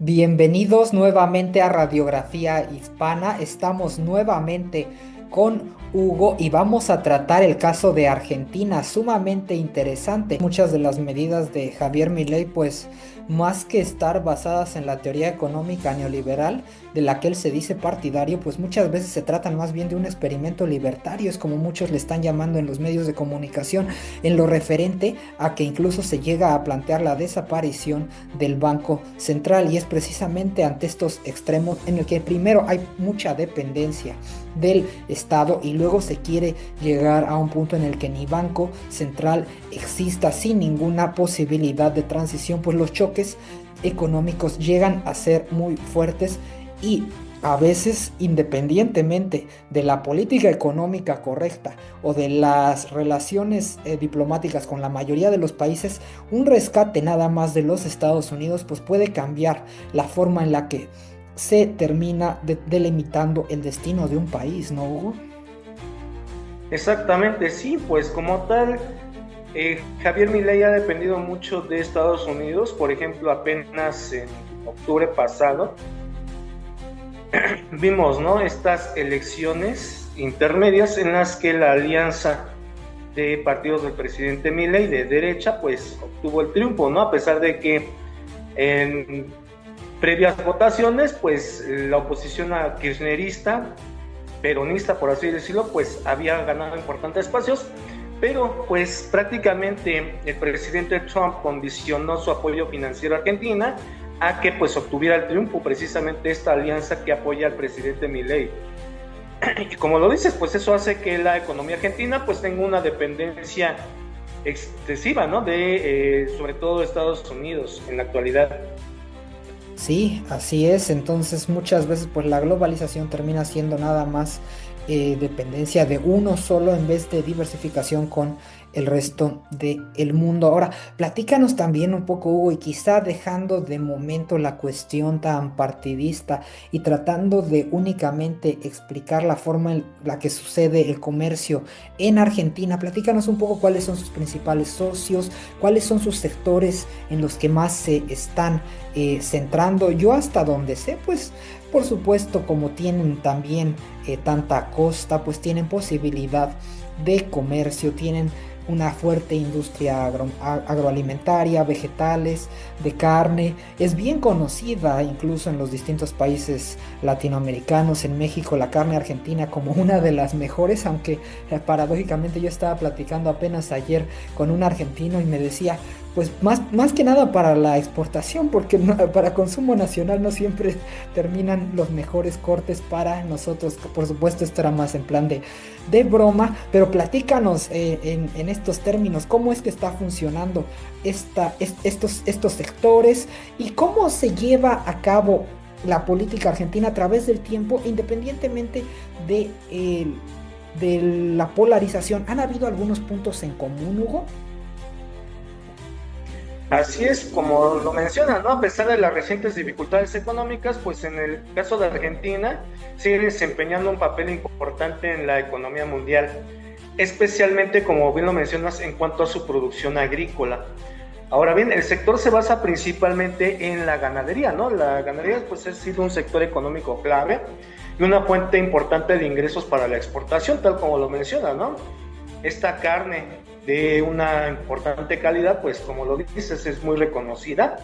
Bienvenidos nuevamente a Radiografía Hispana. Estamos nuevamente con Hugo y vamos a tratar el caso de Argentina, sumamente interesante. Muchas de las medidas de Javier Milei, pues más que estar basadas en la teoría económica neoliberal de la que él se dice partidario, pues muchas veces se tratan más bien de un experimento libertario, es como muchos le están llamando en los medios de comunicación, en lo referente a que incluso se llega a plantear la desaparición del Banco Central, y es precisamente ante estos extremos en el que primero hay mucha dependencia del Estado y luego se quiere llegar a un punto en el que ni Banco Central exista sin ninguna posibilidad de transición, pues los choques económicos llegan a ser muy fuertes y a veces, independientemente de la política económica correcta o de las relaciones diplomáticas con la mayoría de los países, un rescate nada más de los Estados Unidos pues puede cambiar la forma en la que se termina delimitando el destino de un país, ¿no, Hugo? Exactamente, sí, pues como tal, Javier Milei ha dependido mucho de Estados Unidos. Por ejemplo, apenas en octubre pasado vimos, ¿no?, estas elecciones intermedias en las que la alianza de partidos del presidente Milei de derecha pues obtuvo el triunfo, ¿no? A pesar de que en previas votaciones pues la oposición a kirchnerista, peronista por así decirlo, pues había ganado importantes espacios, pero pues prácticamente el presidente Trump condicionó su apoyo financiero a Argentina a que pues obtuviera el triunfo precisamente esta alianza que apoya al presidente Milei. Y como lo dices, pues eso hace que la economía argentina pues tenga una dependencia excesiva, ¿no?, de sobre todo Estados Unidos en la actualidad. Sí, así es. Entonces muchas veces pues la globalización termina siendo nada más dependencia de uno solo en vez de diversificación con el resto del mundo. Ahora, platícanos también un poco, Hugo, y quizá dejando de momento la cuestión tan partidista y tratando de únicamente explicar la forma en la que sucede el comercio en Argentina. Platícanos un poco cuáles son sus principales socios, cuáles son sus sectores en los que más se están centrando. Yo hasta donde sé, pues por supuesto como tienen también tanta costa, pues tienen posibilidad de comercio, tienen una fuerte industria agroalimentaria, vegetales, de carne. Es bien conocida incluso en los distintos países latinoamericanos, en México, la carne argentina como una de las mejores, aunque paradójicamente yo estaba platicando apenas ayer con un argentino y me decía, pues más que nada para la exportación, porque para consumo nacional no siempre terminan los mejores cortes para nosotros. Por supuesto, esto era más en plan de broma, pero platícanos en estos términos, cómo es que está funcionando estos sectores y cómo se lleva a cabo la política argentina a través del tiempo, independientemente de la polarización. ¿Han habido algunos puntos en común, Hugo? Así es, como lo menciona, ¿no? A pesar de las recientes dificultades económicas, pues en el caso de Argentina sigue desempeñando un papel importante en la economía mundial, especialmente, como bien lo mencionas, en cuanto a su producción agrícola. Ahora bien, el sector se basa principalmente en la ganadería, ¿no? La ganadería pues ha sido un sector económico clave y una fuente importante de ingresos para la exportación, tal como lo menciona, ¿no? Esta carne de una importante calidad, pues como lo dices, es muy reconocida.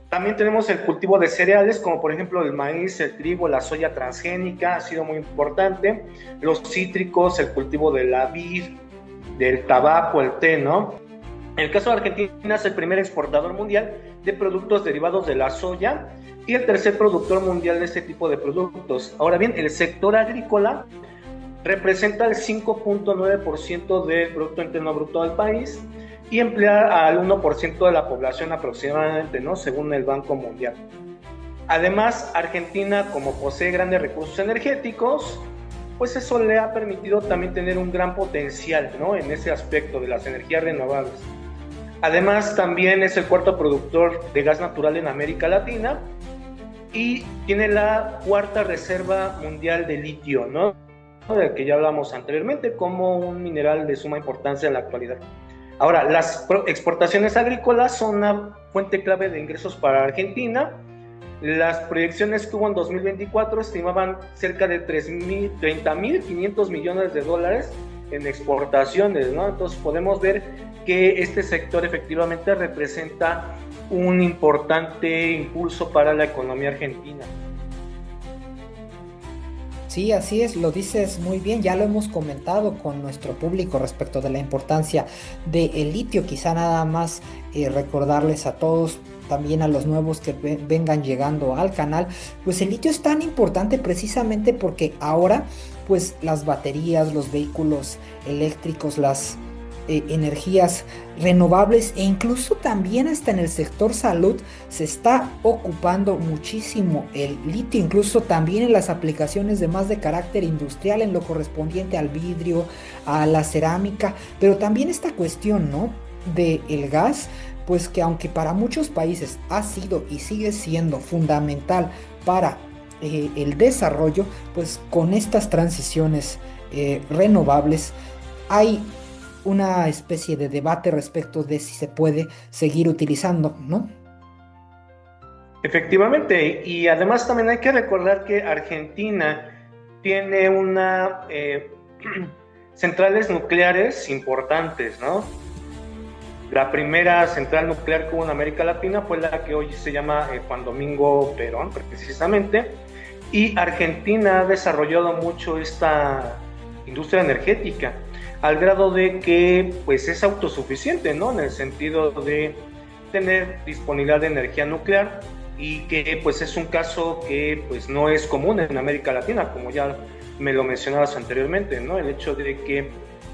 También tenemos el cultivo de cereales, como por ejemplo el maíz, el trigo, la soya transgénica, ha sido muy importante. Los cítricos, el cultivo de la vid, del tabaco, el té, ¿no? En el caso de Argentina es el primer exportador mundial de productos derivados de la soya y el tercer productor mundial de este tipo de productos. Ahora bien, el sector agrícola representa el 5.9% del Producto Interno Bruto del país y emplea al 1% de la población aproximadamente, ¿no?, según el Banco Mundial. Además, Argentina, como posee grandes recursos energéticos, pues eso le ha permitido también tener un gran potencial, ¿no?, en ese aspecto de las energías renovables. Además, también es el cuarto productor de gas natural en América Latina y tiene la cuarta reserva mundial de litio, ¿no?, del que ya hablamos anteriormente, como un mineral de suma importancia en la actualidad. Ahora, las exportaciones agrícolas son una fuente clave de ingresos para Argentina. Las proyecciones que hubo en 2024 estimaban cerca de 30.500 millones de dólares en exportaciones, ¿no? Entonces podemos ver que este sector efectivamente representa un importante impulso para la economía argentina. Sí, así es, lo dices muy bien, ya lo hemos comentado con nuestro público respecto de la importancia del litio, quizá nada más recordarles a todos, también a los nuevos que vengan llegando al canal, pues el litio es tan importante precisamente porque ahora pues las baterías, los vehículos eléctricos, las energías renovables e incluso también hasta en el sector salud se está ocupando muchísimo el litio, incluso también en las aplicaciones de más de carácter industrial en lo correspondiente al vidrio, a la cerámica, pero también esta cuestión, ¿no? De el gas, pues que aunque para muchos países ha sido y sigue siendo fundamental para el desarrollo, pues con estas transiciones renovables hay una especie de debate respecto de si se puede seguir utilizando, ¿no? Efectivamente, y además también hay que recordar que Argentina tiene centrales nucleares importantes, ¿no? La primera central nuclear que hubo en América Latina fue la que hoy se llama Juan Domingo Perón, precisamente, y Argentina ha desarrollado mucho esta industria energética, al grado de que pues es autosuficiente, ¿no? En el sentido de tener disponibilidad de energía nuclear, y que pues es un caso que pues no es común en América Latina, como ya me lo mencionabas anteriormente, ¿no? El hecho de que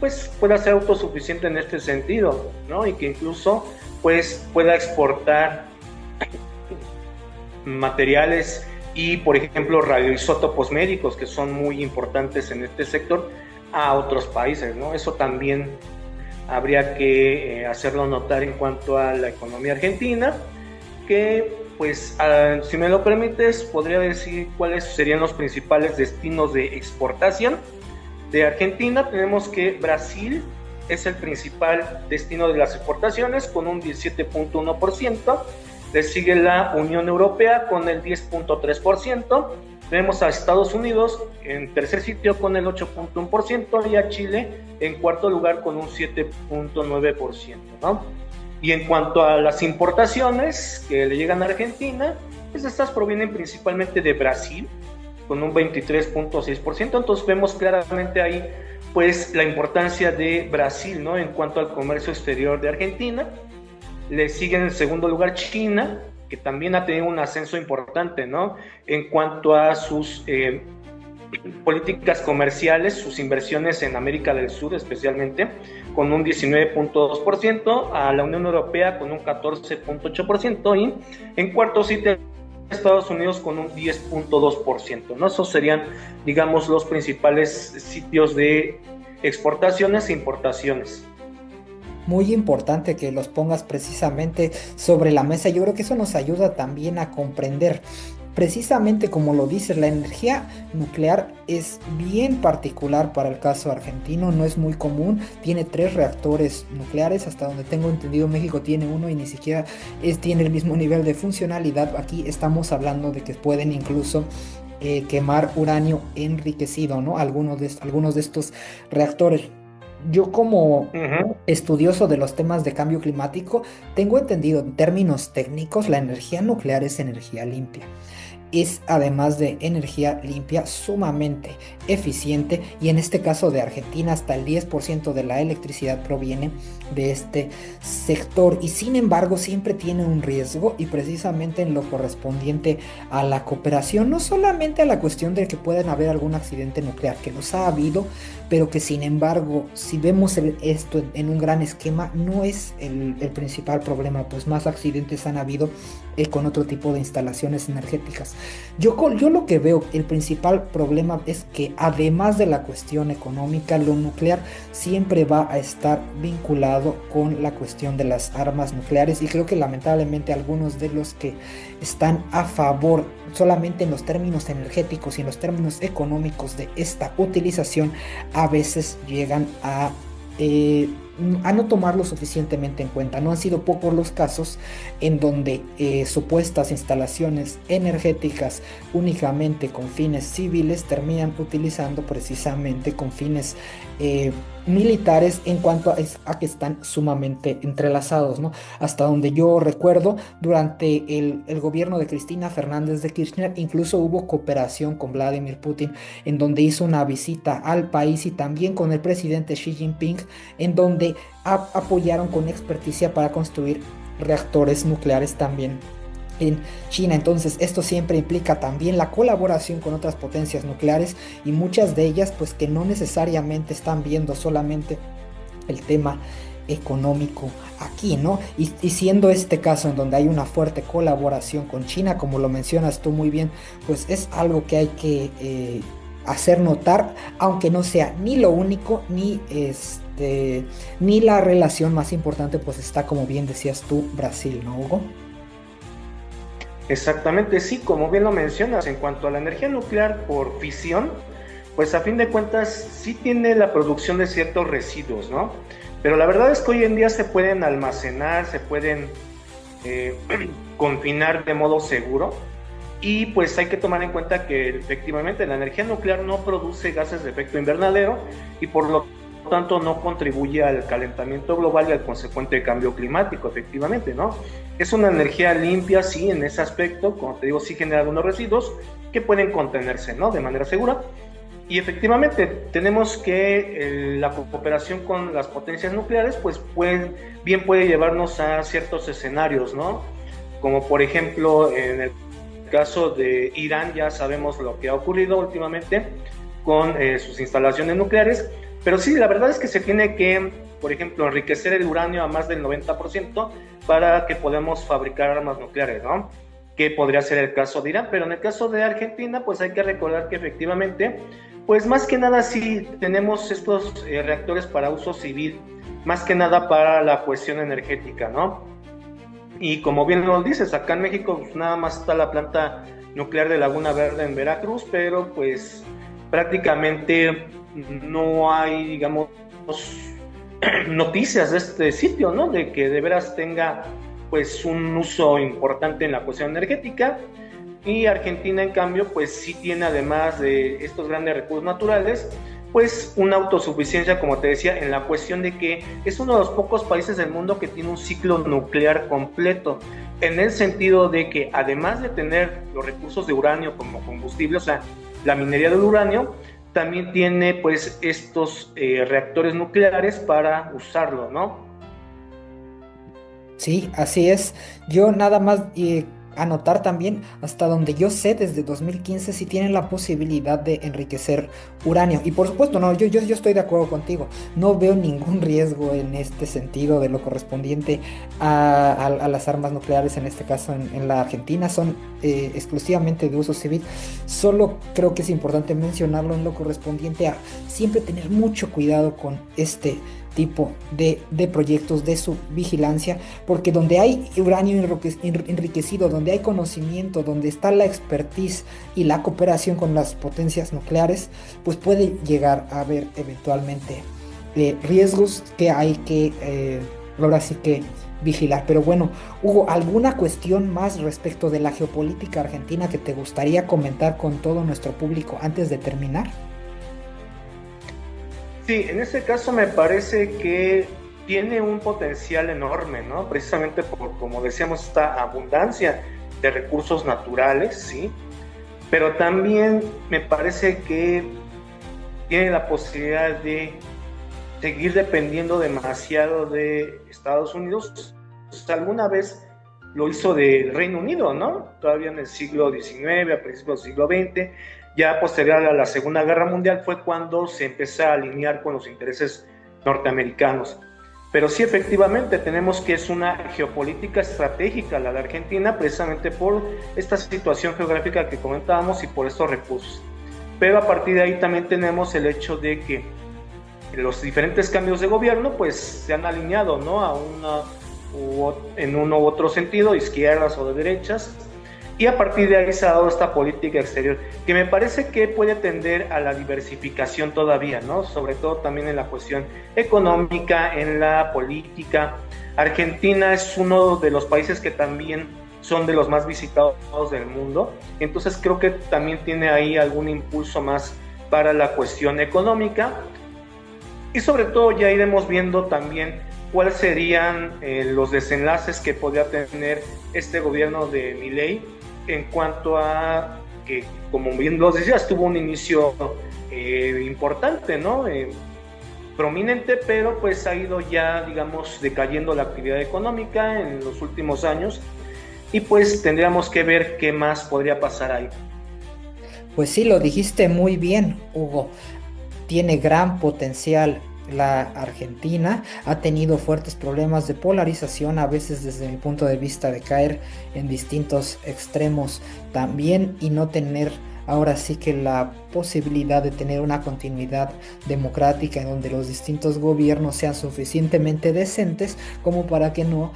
pues pueda ser autosuficiente en este sentido, ¿no? Y que incluso pues pueda exportar materiales y, por ejemplo, radioisótopos médicos, que son muy importantes en este sector, a otros países, ¿no? Eso también habría que hacerlo notar en cuanto a la economía argentina, que pues si me lo permites podría decir cuáles serían los principales destinos de exportación de Argentina. Tenemos que Brasil es el principal destino de las exportaciones con un 17.1%, le sigue la Unión Europea con el 10.3%, tenemos a Estados Unidos en tercer sitio con el 8.1% y a Chile en cuarto lugar con un 7.9%, ¿no? Y en cuanto a las importaciones que le llegan a Argentina, pues estas provienen principalmente de Brasil con un 23.6%, entonces vemos claramente ahí pues la importancia de Brasil, ¿no? En cuanto al comercio exterior de Argentina. Le sigue en segundo lugar China, que también ha tenido un ascenso importante, ¿no? En cuanto a sus políticas comerciales, sus inversiones en América del Sur especialmente, con un 19.2%, a la Unión Europea con un 14.8% y en cuarto sitio Estados Unidos con un 10.2%, ¿no? Esos serían, digamos, los principales sitios de exportaciones e importaciones. Muy importante que los pongas precisamente sobre la mesa. Yo creo que eso nos ayuda también a comprender. Precisamente como lo dices, la energía nuclear es bien particular para el caso argentino, no es muy común, tiene 3 reactores nucleares, hasta donde tengo entendido México tiene uno y ni siquiera tiene el mismo nivel de funcionalidad. Aquí estamos hablando de que pueden incluso quemar uranio enriquecido, ¿no? Algunos de estos reactores. Yo como estudioso de los temas de cambio climático, tengo entendido en términos técnicos, la energía nuclear es energía limpia. Es además de energía limpia sumamente eficiente y en este caso de Argentina hasta el 10% de la electricidad proviene de este sector y sin embargo siempre tiene un riesgo y precisamente en lo correspondiente a la cooperación, no solamente a la cuestión de que puedan haber algún accidente nuclear, que los ha habido, pero que sin embargo si vemos esto en un gran esquema no es el principal problema, pues más accidentes han habido con otro tipo de instalaciones energéticas. Yo lo que veo, el principal problema es que además de la cuestión económica, lo nuclear siempre va a estar vinculado con la cuestión de las armas nucleares y creo que lamentablemente algunos de los que están a favor solamente en los términos energéticos y en los términos económicos de esta utilización a veces llegan a a no tomarlo suficientemente en cuenta. No han sido pocos los casos en donde supuestas instalaciones energéticas únicamente con fines civiles terminan utilizando precisamente con fines militares en cuanto a que están sumamente entrelazados, ¿no? Hasta donde yo recuerdo, durante el gobierno de Cristina Fernández de Kirchner, incluso hubo cooperación con Vladimir Putin, en donde hizo una visita al país y también con el presidente Xi Jinping, en donde apoyaron con experticia para construir reactores nucleares también en China. Entonces, esto siempre implica también la colaboración con otras potencias nucleares y muchas de ellas, pues que no necesariamente están viendo solamente el tema económico aquí, ¿no? Y siendo este caso en donde hay una fuerte colaboración con China, como lo mencionas tú muy bien, pues es algo que hay que hacer notar, aunque no sea ni lo único, ni la relación más importante, pues está, como bien decías tú, Brasil, ¿no, Hugo? Exactamente, sí, como bien lo mencionas, en cuanto a la energía nuclear por fisión, pues a fin de cuentas sí tiene la producción de ciertos residuos, ¿no? Pero la verdad es que hoy en día se pueden almacenar, se pueden eh, confinar de modo seguro, y pues hay que tomar en cuenta que efectivamente la energía nuclear no produce gases de efecto invernadero y por lo tanto no contribuye al calentamiento global y al consecuente cambio climático, efectivamente, ¿no? Es una energía limpia, sí, en ese aspecto, como te digo, sí genera algunos residuos que pueden contenerse, ¿no? De manera segura. Y efectivamente, tenemos que la cooperación con las potencias nucleares, pues bien puede llevarnos a ciertos escenarios, ¿no? Como por ejemplo, en el caso de Irán, ya sabemos lo que ha ocurrido últimamente con sus instalaciones nucleares, pero sí, la verdad es que se tiene que, por ejemplo, enriquecer el uranio a más del 90% para que podamos fabricar armas nucleares, ¿no? Que podría ser el caso de Irán, pero en el caso de Argentina, pues hay que recordar que efectivamente, pues más que nada sí tenemos estos reactores para uso civil, más que nada para la cuestión energética, ¿no? Y como bien lo dices, acá en México pues nada más está la planta nuclear de Laguna Verde en Veracruz, pero pues prácticamente no hay, digamos, noticias de este sitio, ¿no? De que de veras tenga pues un uso importante en la cuestión energética. Y Argentina, en cambio, pues sí tiene, además de estos grandes recursos naturales, pues una autosuficiencia, como te decía, en la cuestión de que es uno de los pocos países del mundo que tiene un ciclo nuclear completo, en el sentido de que además de tener los recursos de uranio como combustible, o sea, la minería del uranio, también tiene pues estos reactores nucleares para usarlo, ¿no? Sí, así es. Yo nada más anotar también, hasta donde yo sé, desde 2015 sí tienen la posibilidad de enriquecer uranio. Y por supuesto, no, yo estoy de acuerdo contigo. No veo ningún riesgo en este sentido de lo correspondiente a las armas nucleares, en este caso en la Argentina, son exclusivamente de uso civil. Solo creo que es importante mencionarlo en lo correspondiente a siempre tener mucho cuidado con este tipo de proyectos, de su vigilancia, porque donde hay uranio enriquecido, donde hay conocimiento, donde está la expertise y la cooperación con las potencias nucleares, pues puede llegar a haber eventualmente riesgos que hay que ahora sí que vigilar. Pero bueno, Hugo, ¿alguna cuestión más respecto de la geopolítica argentina que te gustaría comentar con todo nuestro público antes de terminar? Sí, en este caso me parece que tiene un potencial enorme, ¿no? Precisamente por, como decíamos, esta abundancia de recursos naturales, ¿sí? Pero también me parece que tiene la posibilidad de seguir dependiendo demasiado de Estados Unidos. Pues, alguna vez lo hizo del Reino Unido, ¿no? Todavía en el siglo XIX, a principios del siglo XX. Ya posterior a la Segunda Guerra Mundial fue cuando se empezó a alinear con los intereses norteamericanos. Pero sí, efectivamente, tenemos que es una geopolítica estratégica la de Argentina, precisamente por esta situación geográfica que comentábamos y por estos recursos. Pero a partir de ahí también tenemos el hecho de que los diferentes cambios de gobierno pues se han alineado, ¿no? En uno u otro sentido, izquierdas o de derechas, Y a partir de ahí se ha dado esta política exterior, que me parece que puede tender a la diversificación todavía, ¿no? Sobre todo también en la cuestión económica, en la política. Argentina es uno de los países que también son de los más visitados del mundo, entonces creo que también tiene ahí algún impulso más para la cuestión económica. Y sobre todo ya iremos viendo también cuáles serían los desenlaces que podría tener este gobierno de Milei en cuanto a que, como bien lo decías, tuvo un inicio importante, ¿no? Prominente, pero pues ha ido ya, digamos, decayendo la actividad económica en los últimos años y pues tendríamos que ver qué más podría pasar ahí. Pues sí, lo dijiste muy bien, Hugo. Tiene gran potencial la Argentina, ha tenido fuertes problemas de polarización, a veces desde mi punto de vista de caer en distintos extremos también y no tener ahora sí que la posibilidad de tener una continuidad democrática en donde los distintos gobiernos sean suficientemente decentes como para que no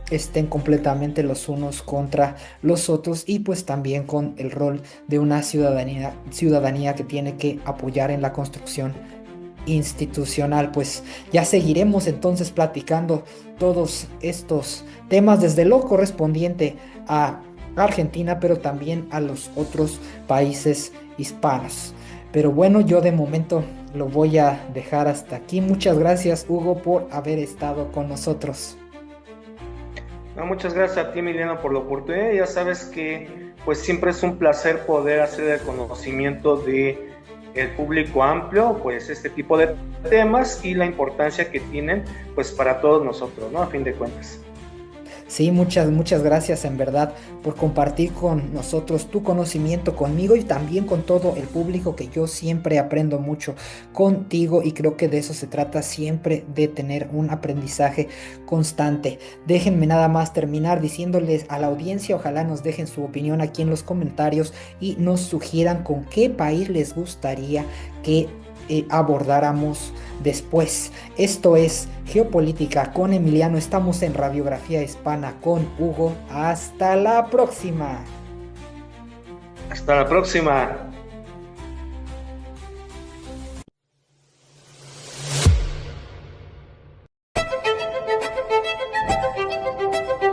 estén completamente los unos contra los otros y pues también con el rol de una ciudadanía que tiene que apoyar en la construcción institucional. Pues ya seguiremos entonces platicando todos estos temas desde lo correspondiente a Argentina, pero también a los otros países hispanos. Pero bueno, yo de momento lo voy a dejar hasta aquí. Muchas gracias, Hugo, por haber estado con nosotros. No, muchas gracias a ti, Emiliano, por la oportunidad. Ya sabes que pues siempre es un placer poder hacer el conocimiento de el público amplio, pues este tipo de temas y la importancia que tienen pues para todos nosotros, ¿no? A fin de cuentas. Sí, muchas gracias en verdad por compartir con nosotros tu conocimiento conmigo y también con todo el público, que yo siempre aprendo mucho contigo y creo que de eso se trata siempre, de tener un aprendizaje constante. Déjenme nada más terminar diciéndoles a la audiencia, ojalá nos dejen su opinión aquí en los comentarios y nos sugieran con qué país les gustaría que abordáramos después. Esto es Geopolítica con Emiliano. Estamos en Radiografía Hispana con Hugo. Hasta la próxima. Hasta la próxima.